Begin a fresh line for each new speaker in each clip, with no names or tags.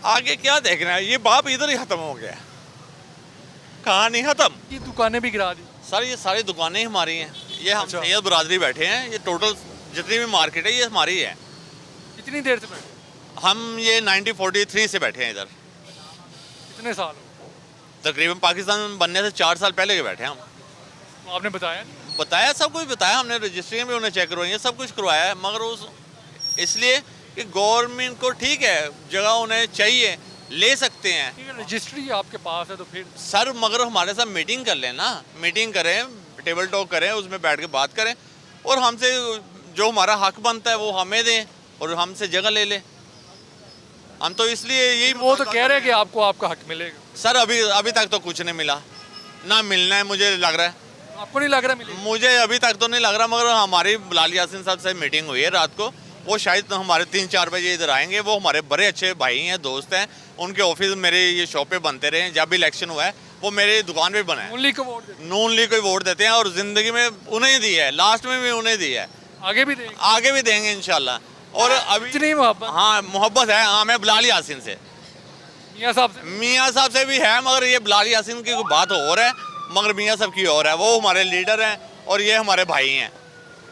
आगे क्या देखना है, ये बाप इधर ही खत्म हो गया, कहानी खत्म।
ये दुकानें भी गिरा दी।
सर ये सारी दुकानें ही हमारी हैं, ये हम
अच्छा।
सैयद बरादरी बैठे हैं, ये टोटल जितनी भी मार्केट है ये हमारी है।
कितनी देर से बैठे?
हम ये 1943 से बैठे हैं इधर,
कितने साल हो?
तकरीबन पाकिस्तान बनने से 4 साल पहले के बैठे हैं हम।
तो आपने बताया नहीं?
बताया, सब कुछ बताया हमने, रजिस्ट्री भी उन्हें चेक करवाई है, सब कुछ करवाया है, मगर उस इसलिए कि गवर्नमेंट को ठीक है जगह उन्हें चाहिए, ले सकते हैं
ठीक है, रजिस्ट्री आपके पास है तो फिर
सर, मगर हमारे साथ मीटिंग कर लें ना, मीटिंग करें, टेबल टॉक करें, उसमें बैठ के बात करें और हमसे जो हमारा हक बनता है वो हमें दें और हमसे जगह ले लें। हम तो इसलिए यही
वो तो कह रहे हैं कि आपको आपका हक मिलेगा।
सर अभी तक तो कुछ नहीं मिला, ना मिलना है मुझे लग रहा है,
आपको नहीं लग रहा मिलेगा?
मुझे अभी तक तो नहीं लग रहा, मगर हमारी बिलाल यासीन साहब से मीटिंग हुई है रात को, वो शायद हमारे 3-4 बजे इधर आएंगे। वो हमारे बड़े अच्छे भाई हैं, दोस्त हैं, उनके ऑफिस मेरे ये शॉप पे बनते रहे, जब भी इलेक्शन हुआ है वो मेरी दुकान पे बना है।
नून लीग को वोट देते
नून लीग को वोट देते हैं और जिंदगी में उन्हें ही दी है, लास्ट में भी उन्हें दी है,
हैं। आगे भी देंगे।
आगे भी देंगे इंशाल्लाह। और अभी
इतनी मोहब्बत
हाँ मोहब्बत है हमें बिलाल यासीन से,
मियाँ साहब से।
मियाँ साहब से भी है, मगर ये बिलाल यासीन की कोई बात और है, मगर मियाँ साहब की और है। वो हमारे लीडर हैं और ये हमारे भाई हैं,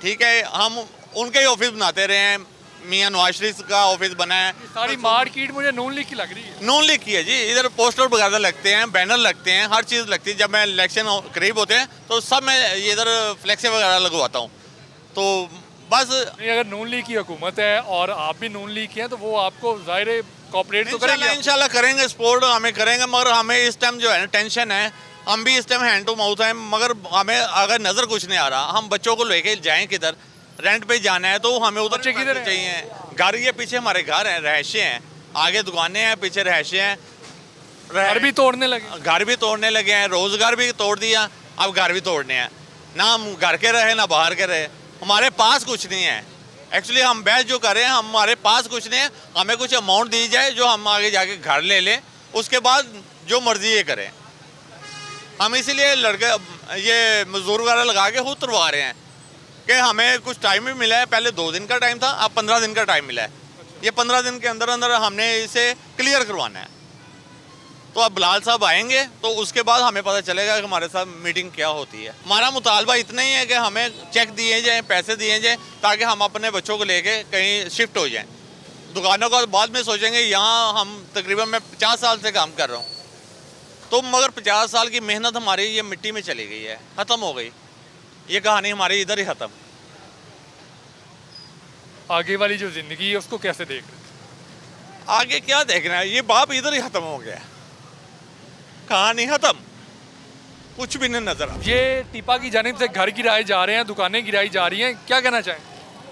ठीक है। हम उनके ही ऑफिस बनाते रहे हैं, मियाँ नवाज शरीफ का ऑफिस बना है।
सारी मार्केट मुझे नून लीग की लग रही है।
नून लीग की है जी, इधर पोस्टर वगैरह लगते हैं, बैनर लगते हैं, हर चीज़ लगती है। जब मैं इलेक्शन करीब होते हैं तो सब मैं इधर फ्लैक्स वगैरह लगवाता हूँ, तो बस
नहीं, अगर नून लीग की हुकूमत है और आप भी नून लीग के हैं तो वो आपको जाहिर कॉपरेट तो करेंगे।
इंशाल्लाह करेंगे, सपोर्ट हमें करेंगे, मगर हमें इस टाइम जो है ना टेंशन है, हम भी इस टाइम हैंड टू माउथ हैं, मगर हमें अगर नज़र कुछ नहीं आ रहा, हम बच्चों को लेके जाएं किधर, रेंट पे जाना है तो हमें उधर
बच्चे किधर हैं?
चाहिए। घर ये पीछे हमारे घर हैं, रहायशें हैं, आगे दुकानें हैं, पीछे रहायशें हैं,
घर भी तोड़ने लगे।
घर भी तोड़ने लगे हैं, रोजगार भी तोड़ दिया, अब घर भी तोड़ने हैं। ना हम घर के रहे ना बाहर के रहे, हमारे पास कुछ नहीं है। एक्चुअली हम बहस जो करें, हमारे पास कुछ नहीं है, हमें कुछ अमाउंट दी जाए जो हम आगे जाके घर ले लें, उसके बाद जो मर्जी ये करें। हम इसीलिए लड़के ये मजदूर वगैरह लगा के खुद तुरवा रहे हैं कि हमें कुछ टाइम भी मिला है। पहले 2 दिन का टाइम था, अब 15 दिन का टाइम मिला है। ये 15 दिन के अंदर अंदर हमने इसे क्लियर करवाना है। तो अब बिलाल साहब आएंगे तो उसके बाद हमें पता चलेगा कि हमारे साथ मीटिंग क्या होती है। हमारा मुतालबा इतना ही है कि हमें चेक दिए जाएँ, पैसे दिए जाएँ, ताकि हम अपने बच्चों को लेके कहीं शिफ्ट हो जाएँ। दुकानों का बाद में सोचेंगे, यहाँ हम तकरीबन मैं 50 साल से काम कर रहा हूँ, तो मगर 50 साल की मेहनत हमारी ये मिट्टी में चली गई है, ख़त्म हो गई। ये कहानी हमारी इधर ही ख़त्म।
आगे वाली जो जिंदगी है उसको कैसे देख रहे हैं?
आगे क्या देखना है, ये बाप इधर ही ख़त्म हो गया, कहानी ख़त्म, कुछ भी नहीं नजर आ।
ये टीपा की जानिब से घर गिराए जा रहे हैं, दुकानें गिराई जा रही हैं, क्या कहना चाहें?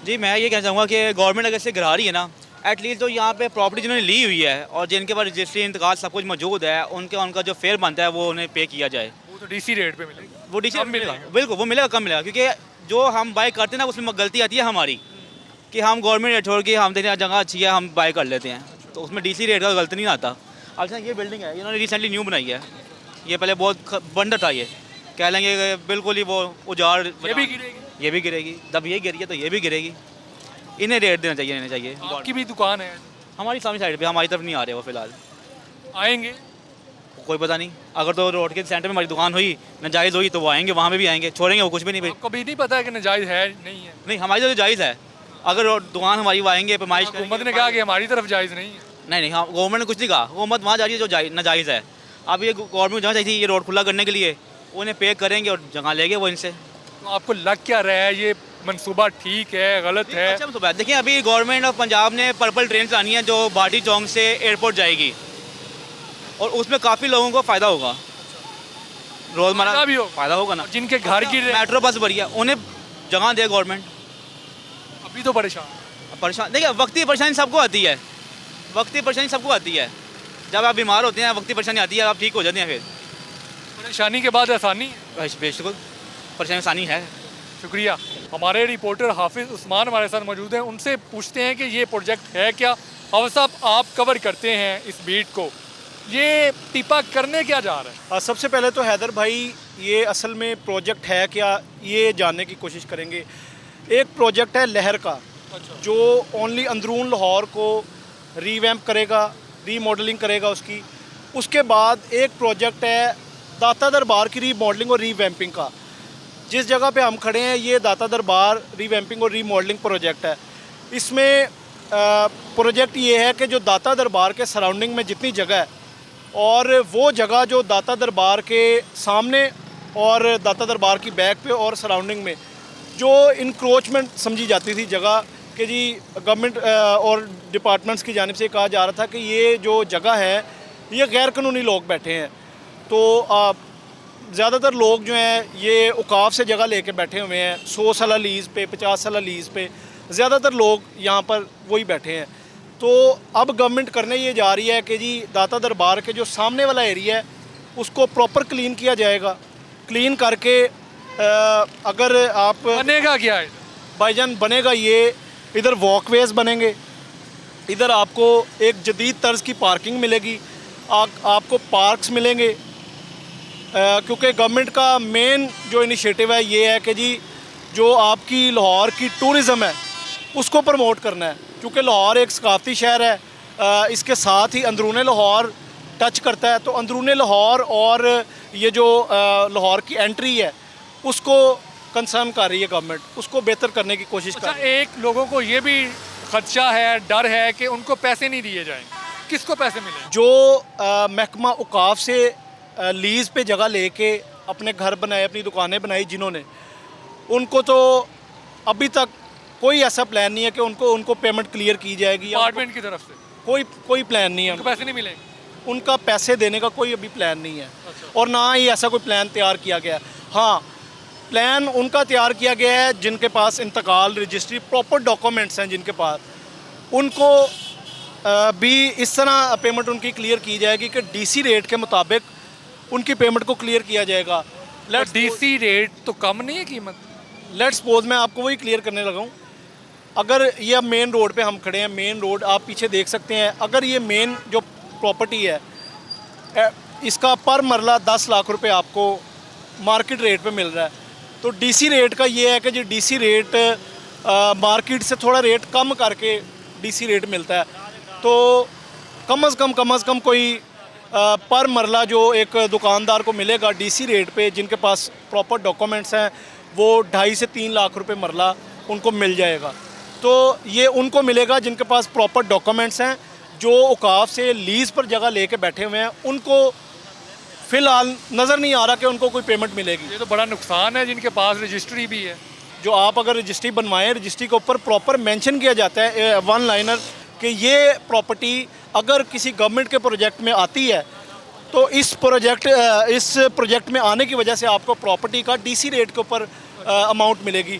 जी मैं ये कहना चाहूँगा कि गवर्नमेंट अगर से गिरा रही है ना, एटलीस्ट तो यहाँ पे प्रॉपर्टी जिन्होंने ली हुई है और जिनके पास रजिस्ट्री इंतकाल सब कुछ मौजूद है, उनका जो फेयर बनता है वो उन्हें पे किया जाए।
वो तो डीसी रेट पे मिलेगी।
वो डीसी
कम
मिलेगा,
मिलेगा।
बिल्कुल वो मिलेगा, कम मिलेगा, क्योंकि जो हम बाय करते हैं ना उसमें गलती आती है हमारी कि हम गवर्नमेंट रेट छोड़ के हम देखते हैं जगह अच्छी है हम बाय कर लेते हैं, तो उसमें डीसी रेट का गलती नहीं आता। अच्छा ये बिल्डिंग है, इन्होंने रिसेंटली न्यू बनाई है, ये पहले बहुत बंडर था, ये कह लेंगे कि बिल्कुल ही वो उजाड़,
ये भी गिरेगी।
ये भी गिरेगी, जब ये गिरी है तो ये भी गिरेगी। इन्हें रेट देना चाहिए।
आपकी भी दुकान है?
हमारी सामने साइड पे, हमारी तरफ नहीं आ रहे वो फिलहाल,
आएंगे?
कोई पता नहीं। अगर तो रोड के सेंटर में हमारी दुकान हुई, नाजायज़ हुई, तो वो आएंगे, वहाँ पे भी आएंगे, छोड़ेंगे वो कुछ भी नहीं भाई।
आपको भी नहीं पता है कि नाजायज़ है नहीं है?
नहीं हमारी तो जायज़ है, अगर दुकान हमारी वो आएंगे पैमाइश
हुकूमत ने कहा कि हमारी तरफ जायज़ नहीं है।
नहीं हाँ गवर्नमेंट ने कुछ नहीं कहा, हुकूमत वहाँ जा रही है जो नाजायज़ है। अब ये गवर्नमेंट जाना चाहिए ये रोड खुला करने के लिए, उन्हें पे करेंगे और जगह लेंगे वो इनसे।
तो आपको लग क्या रहा है, ये मंसूबा ठीक है गलत है?
अच्छा तो बात देखिए, अभी गवर्नमेंट ऑफ पंजाब ने पर्पल ट्रेन चलानी है जो बाटी चौक से एयरपोर्ट जाएगी, और उसमें काफ़ी लोगों को फ़ायदा होगा, रोज़मर्रा
भी
फ़ायदा होगा ना।
जिनके घर की
मेट्रो बस बढ़िया, उन्हें जगह दे गवर्नमेंट।
अभी तो परेशान
देखिए वक्ती परेशानी सबको आती है, वक्ती परेशानी सबको आती है। जब आप बीमार होते हैं वक्ती परेशानी आती है, आप ठीक हो जाते हैं, फिर
परेशानी के बाद आसानी।
बिल्कुल परेशानी आसानी है।
शुक्रिया। हमारे रिपोर्टर हाफिज़ उस्मान हमारे साथ मौजूद हैं, उनसे पूछते हैं कि ये प्रोजेक्ट है क्या। हाफिज़ साहब आप कवर करते हैं इस बीट को, ये टीपा करने क्या जा रहा है?
सबसे पहले तो हैदर भाई ये असल में प्रोजेक्ट है क्या ये जानने की कोशिश करेंगे। एक प्रोजेक्ट है लहर का, जो ओनली अंदरून लाहौर को रीवैम्प करेगा, रीमॉडलिंग करेगा उसकी। उसके बाद एक प्रोजेक्ट है दाता दरबार की रीमॉडलिंग और रीवैम्पिंग का। जिस जगह पे हम खड़े हैं ये दाता दरबार रीवैम्पिंग और रीमॉडलिंग प्रोजेक्ट है। इसमें प्रोजेक्ट ये है कि जो दाता दरबार के सराउंडिंग में जितनी जगह है और वो जगह जो दाता दरबार के सामने और दाता दरबार की बैक पे और सराउंडिंग में जो इंक्रोचमेंट समझी जाती थी जगह कि जी गवर्नमेंट और डिपार्टमेंट्स की जानिब से कहा जा रहा था कि ये जो जगह है ये गैर कानूनी लोग बैठे हैं। तो ज़्यादातर लोग जो हैं ये औकाफ से जगह लेके बैठे हुए हैं, 100 साल लीज़ पे, 50 साल लीज़ पे ज़्यादातर लोग यहाँ पर वही बैठे हैं। तो अब गवर्नमेंट करने ये जा रही है कि जी दाता दरबार के जो सामने वाला एरिया है उसको प्रॉपर क्लीन किया जाएगा। क्लीन करके अगर आप
बनेगा क्या है?
भाईजान बनेगा ये, इधर वॉकवेज बनेंगे, इधर आपको एक जदीद तर्ज की पार्किंग मिलेगी, आपको पार्क्स मिलेंगे। क्योंकि गवर्नमेंट का मेन जो इनिशिएटिव है ये है कि जी जो आपकी लाहौर की टूरिज़म है उसको प्रमोट करना है। क्योंकि लाहौर एक सकाफती शहर है, इसके साथ ही अंदरूने लाहौर टच करता है। तो अंदरूने लाहौर और ये जो लाहौर की एंट्री है उसको कंसर्न कर रही है गवर्नमेंट, उसको बेहतर करने की कोशिश कर रही है।
एक लोगों को ये भी खदशा है, डर है कि उनको पैसे नहीं दिए जाएंगे। किसको पैसे मिलेंगे?
जो महकमा औकाफ से लीज़ पे जगह लेके अपने घर बनाए, अपनी दुकानें बनाई जिन्होंने, उनको तो अभी तक कोई ऐसा प्लान नहीं है कि उनको पेमेंट क्लियर की जाएगी।
डिपार्टमेंट की तरफ से
कोई प्लान नहीं है,
उनको पैसे नहीं मिलेंगे।
उनका पैसे देने का कोई अभी प्लान नहीं है और ना ही ऐसा कोई प्लान तैयार किया गया है। हाँ, प्लान उनका तैयार किया गया है जिनके पास इंतकाल रजिस्ट्री प्रॉपर डॉक्यूमेंट्स हैं, जिनके पास उनको भी इस तरह पेमेंट उनकी क्लियर की जाएगी कि डीसी रेट के मुताबिक उनकी पेमेंट को क्लियर किया जाएगा।
डीसी रेट तो कम नहीं है कीमत?
लेट्स सपोज मैं आपको वही क्लियर करने लगा हूँ। अगर ये अब मेन रोड पे हम खड़े हैं, मेन रोड आप पीछे देख सकते हैं, अगर ये मेन जो प्रॉपर्टी है इसका पर मरला 10 लाख रुपए आपको मार्केट रेट पे मिल रहा है, तो डीसी रेट का ये है कि जी डीसी रेट मार्केट से थोड़ा रेट कम करके डीसी रेट मिलता है। तो कम से कम कोई पर मरला जो एक दुकानदार को मिलेगा डीसी रेट पे, जिनके पास प्रॉपर डॉक्यूमेंट्स हैं, वो 2.5 से 3 लाख रुपए मरला उनको मिल जाएगा। तो ये उनको मिलेगा जिनके पास प्रॉपर डॉक्यूमेंट्स हैं, जो औकाफ से लीज़ पर जगह लेके बैठे हुए हैं। उनको फ़िलहाल नज़र नहीं आ रहा कि उनको कोई पेमेंट मिलेगी।
ये तो बड़ा नुकसान है जिनके पास रजिस्ट्री भी है।
जो आप अगर रजिस्ट्री बनवाएं, रजिस्ट्री के ऊपर प्रॉपर मेंशन किया जाता है वन लाइनर कि ये प्रॉपर्टी अगर किसी गवर्नमेंट के प्रोजेक्ट में आती है तो इस प्रोजेक्ट में आने की वजह से आपको प्रॉपर्टी का डीसी रेट के ऊपर अमाउंट मिलेगी।